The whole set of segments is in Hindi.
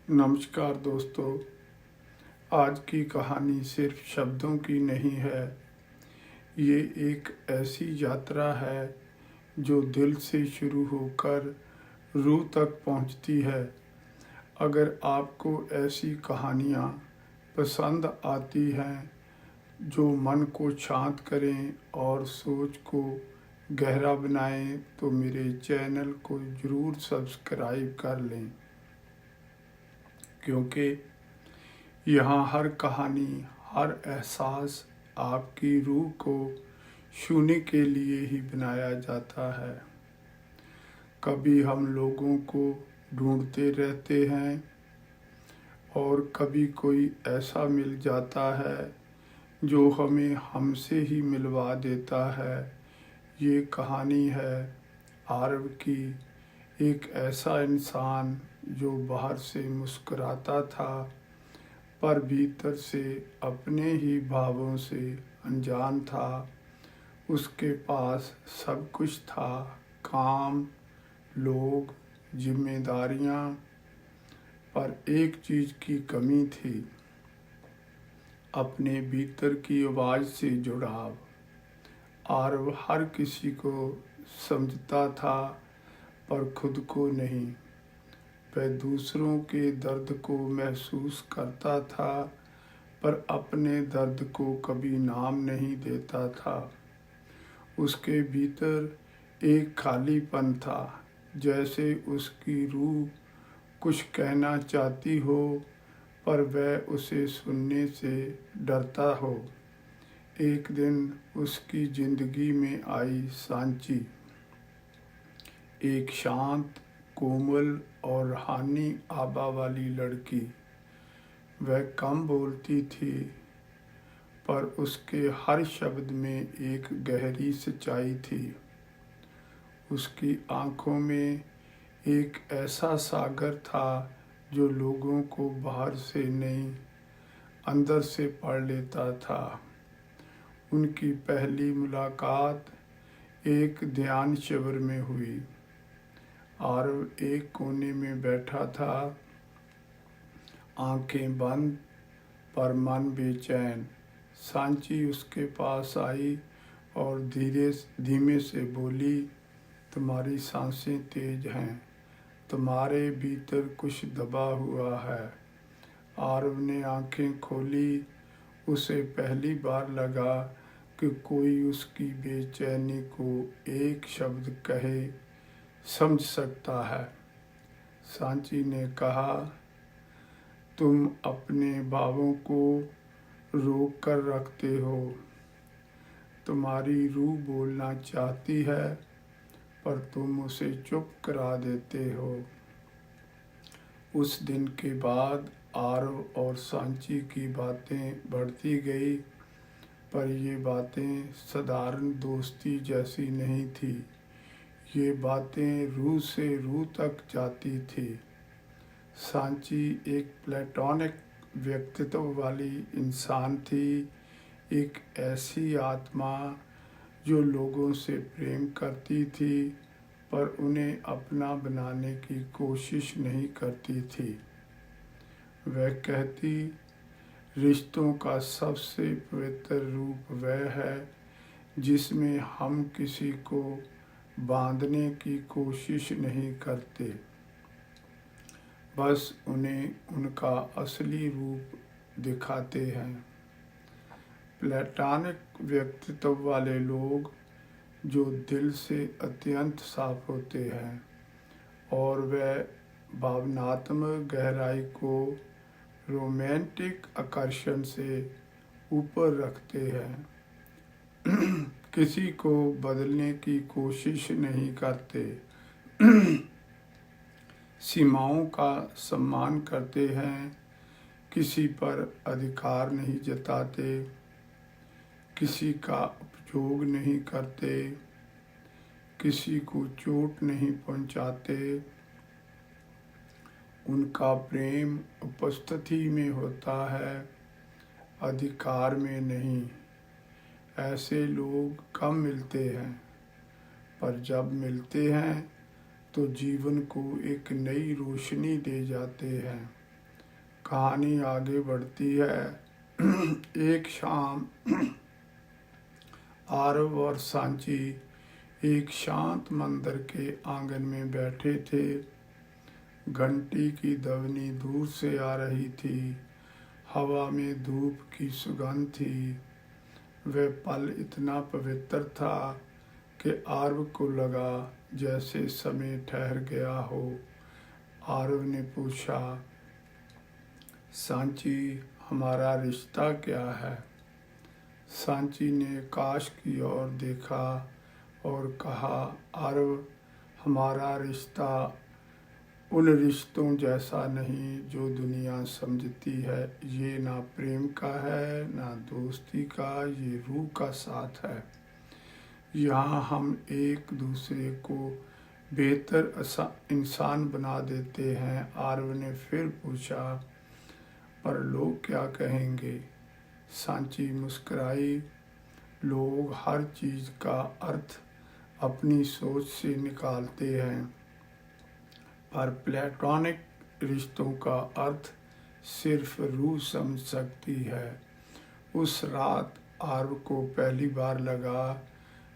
नमस्कार दोस्तों। आज की कहानी सिर्फ शब्दों की नहीं है। ये एक ऐसी यात्रा है जो दिल से शुरू होकर रूह तक पहुंचती है। अगर आपको ऐसी कहानियाँ पसंद आती हैं जो मन को शांत करें और सोच को गहरा बनाएं, तो मेरे चैनल को ज़रूर सब्सक्राइब कर लें, क्योंकि यहाँ हर कहानी, हर एहसास आपकी रूह को छूने के लिए ही बनाया जाता है। कभी हम लोगों को ढूंढते रहते हैं और कभी कोई ऐसा मिल जाता है जो हमें हमसे ही मिलवा देता है। ये कहानी है आरव की, एक ऐसा इंसान जो बाहर से मुस्कुराता था पर भीतर से अपने ही भावों से अनजान था। उसके पास सब कुछ था, काम, लोग, जिम्मेदारियां, पर एक चीज़ की कमी थी, अपने भीतर की आवाज़ से जुड़ाव। आरव हर किसी को समझता था पर खुद को नहीं। वह दूसरों के दर्द को महसूस करता था पर अपने दर्द को कभी नाम नहीं देता था। उसके भीतर एक खालीपन था, जैसे उसकी रूह कुछ कहना चाहती हो पर वह उसे सुनने से डरता हो। एक दिन उसकी जिंदगी में आई सांची, एक शांत, कोमल और रूहानी आभा वाली लड़की। वह कम बोलती थी पर उसके हर शब्द में एक गहरी सच्चाई थी। उसकी आँखों में एक ऐसा सागर था जो लोगों को बाहर से नहीं, अंदर से पढ़ लेता था। उनकी पहली मुलाकात एक ध्यान शिविर में हुई। आरव एक कोने में बैठा था, आंखें बंद पर मन बेचैन। सांची उसके पास आई और धीमे से बोली, तुम्हारी सांसें तेज हैं, तुम्हारे भीतर कुछ दबा हुआ है। आरव ने आंखें खोली। उसे पहली बार लगा कि कोई उसकी बेचैनी को एक शब्द कहे समझ सकता है। सांची ने कहा, तुम अपने भावों को रोक कर रखते हो। तुम्हारी रूह बोलना चाहती है पर तुम उसे चुप करा देते हो। उस दिन के बाद आरव और सांची की बातें बढ़ती गई, पर ये बातें साधारण दोस्ती जैसी नहीं थी। ये बातें रूह से रूह तक जाती थी। सांची एक प्लेटोनिक व्यक्तित्व वाली इंसान थी, एक ऐसी आत्मा जो लोगों से प्रेम करती थी पर उन्हें अपना बनाने की कोशिश नहीं करती थी। वह कहती, रिश्तों का सबसे पवित्र रूप वह है जिसमें हम किसी को बांधने की कोशिश नहीं करते, बस उन्हें उनका असली रूप दिखाते हैं। प्लेटोनिक व्यक्तित्व वाले लोग जो दिल से अत्यंत साफ होते हैं और वह भावनात्मक गहराई को रोमांटिक आकर्षण से ऊपर रखते हैं, किसी को बदलने की कोशिश नहीं करते, सीमाओं का सम्मान करते हैं, किसी पर अधिकार नहीं जताते, किसी का उपयोग नहीं करते, किसी को चोट नहीं पहुंचाते। उनका प्रेम उपस्थिति में होता है, अधिकार में नहीं। ऐसे लोग कम मिलते हैं, पर जब मिलते हैं तो जीवन को एक नई रोशनी दे जाते हैं। कहानी आगे बढ़ती है। एक शाम आरव और सांची एक शांत मंदिर के आंगन में बैठे थे। घंटी की ध्वनि दूर से आ रही थी। हवा में धूप की सुगंध थी। वह पल इतना पवित्र था कि आरव को लगा जैसे समय ठहर गया हो। आरव ने पूछा, सांची, हमारा रिश्ता क्या है? सांची ने आकाश की ओर देखा और कहा, आरव, हमारा रिश्ता उन रिश्तों जैसा नहीं जो दुनिया समझती है। ये ना प्रेम का है, ना दोस्ती का, ये रूह का साथ है। यहाँ हम एक दूसरे को बेहतर इंसान बना देते हैं। आरव ने फिर पूछा, पर लोग क्या कहेंगे? सांची मुस्कुराई। लोग हर चीज़ का अर्थ अपनी सोच से निकालते हैं, पर प्लेटोनिक रिश्तों का अर्थ सिर्फ रूह समझ सकती है। उस रात आरव को पहली बार लगा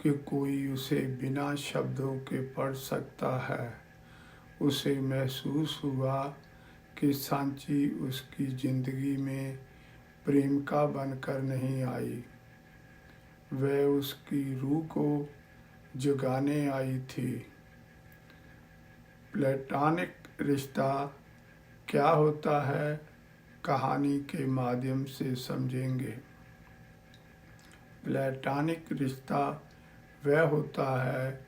कि कोई उसे बिना शब्दों के पढ़ सकता है। उसे महसूस हुआ कि सांची उसकी जिंदगी में प्रेमिका बनकर नहीं आई, वह उसकी रूह को जगाने आई थी। प्लेटोनिक रिश्ता क्या होता है, कहानी के माध्यम से समझेंगे। प्लेटोनिक रिश्ता वह होता है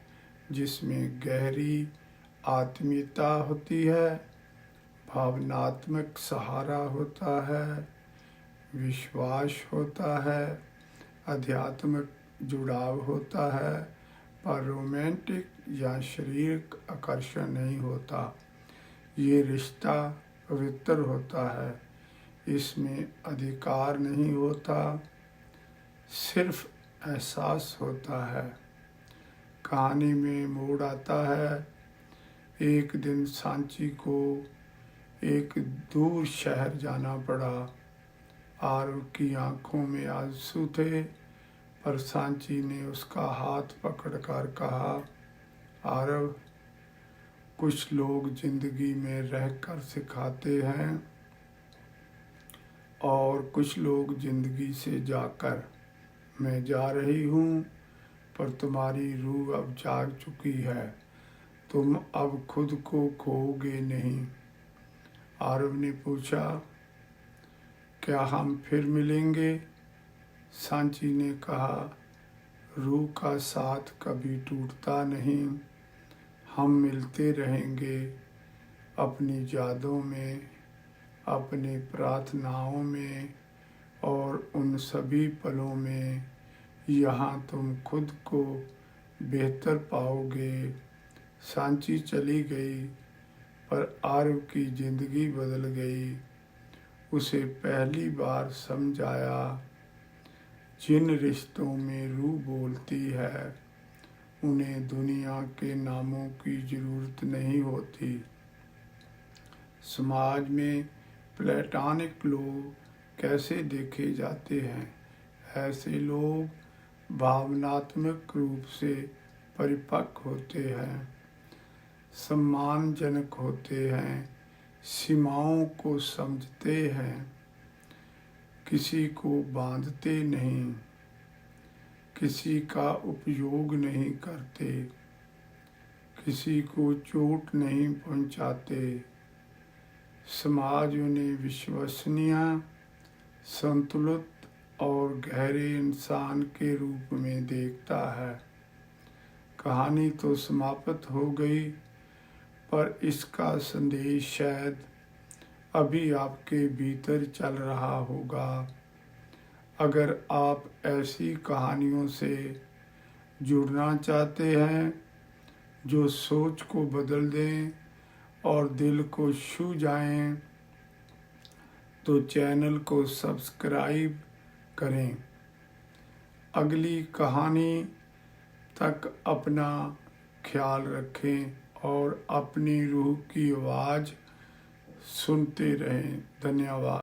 जिसमें गहरी आत्मीयता होती है, भावनात्मक सहारा होता है, विश्वास होता है, आध्यात्मिक जुड़ाव होता है, पर रोमांटिक या शारीरिक आकर्षण नहीं होता। ये रिश्ता पवित्र होता है। इसमें अधिकार नहीं होता, सिर्फ एहसास होता है। कहानी में मोड़ आता है। एक दिन सांची को एक दूर शहर जाना पड़ा। आरव की आंखों में आंसू थे, पर सांची ने उसका हाथ पकड़कर कहा, आरव, कुछ लोग जिंदगी में रहकर सिखाते हैं और कुछ लोग जिंदगी से जाकर। मैं जा रही हूँ, पर तुम्हारी रूह अब जाग चुकी है। तुम अब खुद को खोओगे नहीं। आरव ने पूछा, क्या हम फिर मिलेंगे? सांची ने कहा, रूह का साथ कभी टूटता नहीं। हम मिलते रहेंगे, अपनी यादों में, अपनी प्रार्थनाओं में और उन सभी पलों में। यहाँ तुम खुद को बेहतर पाओगे। सांची चली गई, पर आरव की जिंदगी बदल गई। उसे पहली बार समझ आया, जिन रिश्तों में रूह बोलती है उन्हें दुनिया के नामों की ज़रूरत नहीं होती। समाज में प्लेटोनिक लोग कैसे देखे जाते हैं? ऐसे लोग भावनात्मक रूप से परिपक्व होते हैं, सम्मानजनक होते हैं, सीमाओं को समझते हैं, किसी को बांधते नहीं, किसी का उपयोग नहीं करते, किसी को चोट नहीं पहुंचाते। समाज उन्हें विश्वसनीय, संतुलित और गहरे इंसान के रूप में देखता है। कहानी तो समाप्त हो गई, पर इसका संदेश शायद अभी आपके भीतर चल रहा होगा। अगर आप ऐसी कहानियों से जुड़ना चाहते हैं जो सोच को बदल दें और दिल को छू जाएं, तो चैनल को सब्सक्राइब करें। अगली कहानी तक अपना ख्याल रखें और अपनी रूह की आवाज़ सुनते रहें। धन्यवाद।